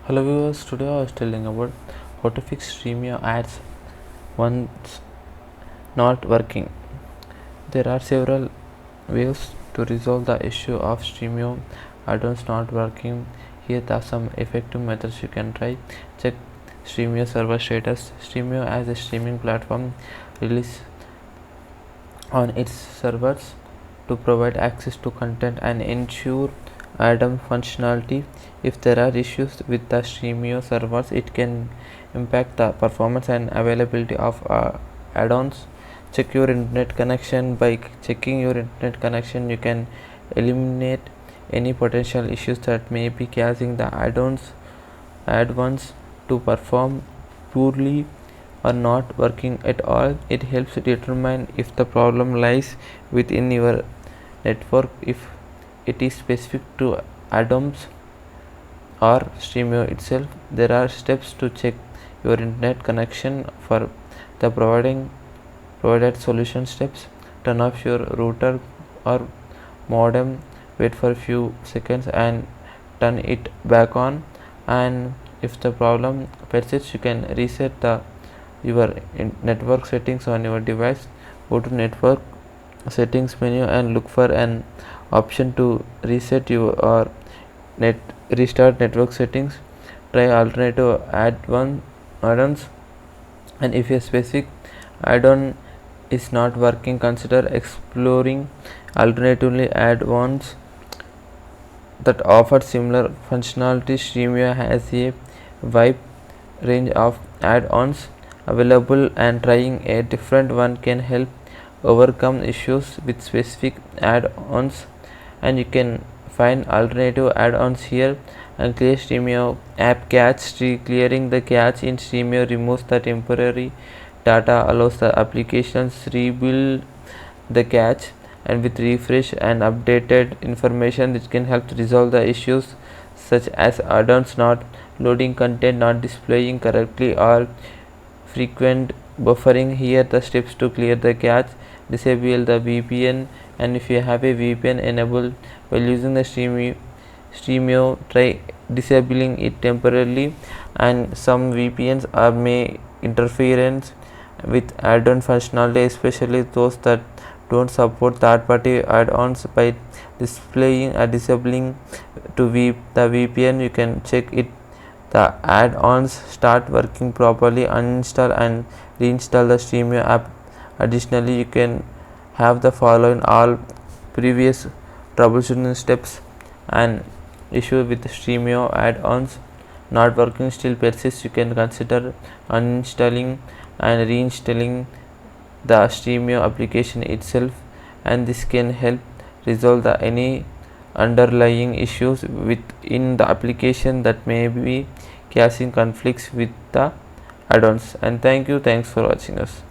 Hello viewers, today I was telling about how to fix Stremio ads once not working. There are several ways to resolve the issue of Stremio add-ons not working. Here are some effective methods you can try. Check Stremio server status. Stremio as a streaming platform release on its servers to provide access to content and ensure add-on functionality. If there are issues with the Stremio servers, it can impact the performance and availability of add-ons. Check your internet connection. By checking your internet connection, you can eliminate any potential issues that may be causing the add-ons to perform poorly or not working at all. It helps determine if the problem lies within your network, if it is specific to add-ons or Stremio itself. There are steps to check your internet connection for the provided solution steps. Turn off your router or modem, wait for a few seconds and turn it back on, and if the problem persists you can reset your network settings on your device. Go to network settings menu and look for an option to reset your restart network settings. Try alternative add-ons, and if a specific add-on is not working, consider exploring alternatively add-ons that offer similar functionality. Stremio has a wide range of add-ons available, and trying a different one can help overcome issues with specific add-ons. And you can find alternative add-ons here. And clear Stremio app cache. Clearing the cache in Stremio removes the temporary data, allows the applications rebuild the cache, and with refresh and updated information it can help to resolve the issues such as add-ons not loading content, not displaying correctly, or frequent buffering. Here the steps to clear the cache: disable the VPN, and if you have a VPN enabled while using the Stremio, try disabling it temporarily. And some VPNs may interference with add-on functionality, especially those that don't support third-party add-ons. By displaying or disabling the VPN, you can check it the add-ons start working properly. Uninstall and reinstall the Stremio app. Additionally, you can have the following all previous troubleshooting steps. And issue with Stremio add-ons not working still persists, you can consider uninstalling and reinstalling the Stremio application itself, and this can help resolve any underlying issues within the application that may be causing conflicts with the add-ons. And thanks for watching us.